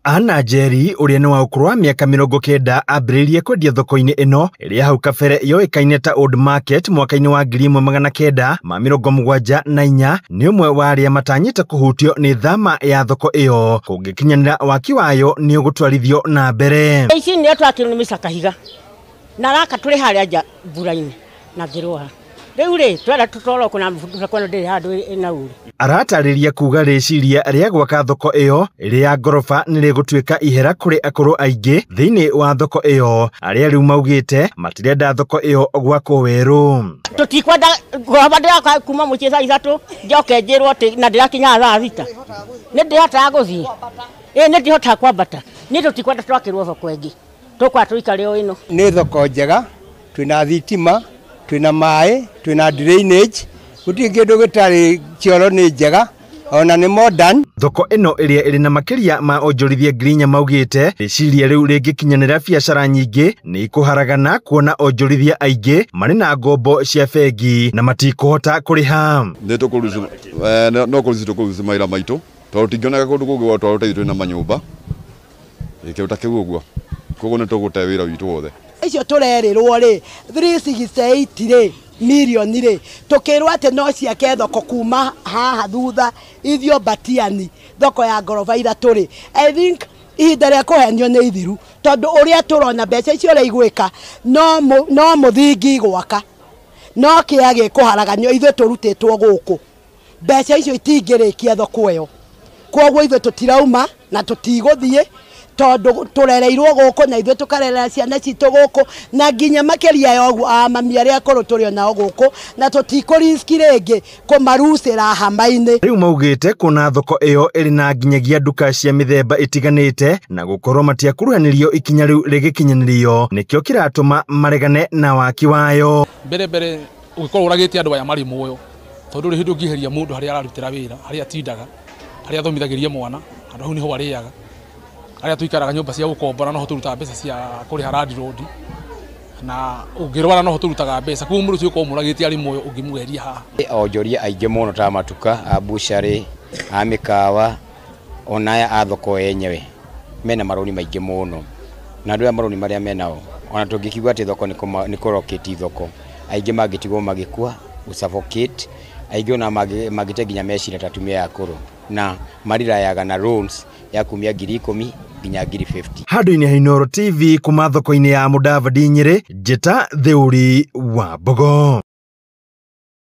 Anna Njeri uria ni wa ukuru wa miaka 90 ambiririe kwendia thoko-ini ino iria hau kabere yoikaine ta Old Market mwaka-ini wa 1974 ni umwe wa aria matanyite kuhutio ni thama ya thoko iyo kungikinyanira waki wayo ni ugutwarithio na mbere. Ici ni twakirumisa kahiga na raka turi haria nja mbura-ini na ngirwa riu ri twenda tutoro kuna mfutuka kwano ndiri handu ina uri. Aratariria kuga riciria ria gwaka thoko iyo iria ngorofa ni rigutuika ihera kuri akuru aingi thiini wa thoko iyo aria riu maugite matirenda thoko iyo gwako weru. Tutikwenda ngorofa ndira kuma mucie saa 3 njoke njirwo ati na ndirakinya thaa 6 ni ndihota guthii ni ndihota kwambata ni tutikwenda twakirwo thoko ingi tukwa tuikare o ino ni thoko njega twina thitima twina mai twina drainage guti kindu gitari cioro ni njega ona ni modern. Thoko ino iria iri na makiria ma onjorithia ngirinya maugite riciria riu ringikinyanira biacara nyingi ni ikuharagana kuona onjorithia aingi mari na ngombo cia bengi na matikuhota kuriha. Ni tukuruzu no kuruzu maira maitu tondu tingionaga kundu kungi wa twaruta twina manyumba ikiuta kiu uguo koguo ni tugute wira witu wothe icio turerirwo ri 368 ri milioni ri tukirwo ati no ciake thoko kuma haha thutha ithio batiani thoko ya ngorofa ithatu ri. I think ihinda ria kuhenio ni ithiru tondu uria turona mbeca icio ri igwika no muthingi gwaka no kia gikuharaganio ithuĩ turutitwo guku mbeca icio itingirikia thoko iyo koguo ithuĩ tutirauma na tutigũthie tondu turereirwo guku na ithuĩ tukarerera ciana citu guku na nginya makiria yogu mami aria akuru turi nao guku na tutikuriski ringi kumarucira hama-ini. Riu maugite kuna thoko iyo iri na nginyagia nduka cia mithemba itiganite na gukorwo matiakuruhanirio ikinya riu rigikinyanirio nikio kiratuma maregane na waki wayo. Mbere ugikorwo uragite andu aya mari muoyo tondu ri hindu ngiheria mundu haria ararutira wira haria tindaga haria athomithagiria mwana andu hau niho wariaga aria tuikaraga nyumba cia gukombora no turuta mbeca cia kuriha landlord na ungirwara no turutaga mbeca kuo mundu ucio muragite ari moyo ungimugeria haha. Onjoria aingi muno ta matuka abushari amikawa onaya athoko yenyewe mena maroni maingi muno na ndu ya maroni maria menao ona tungikigwa ati thoko ni koroketi thoko aingi magitigwo magikua usuffocate aingi ona magite nginya mecira tatumia ya kuru na marira yaga na loans ya kumia 10,000 nginya 50. Handu-ini ha Inooro TV kuma thoko-ini ya Mudavadi Nyeri njita Theuri wa Mbogo.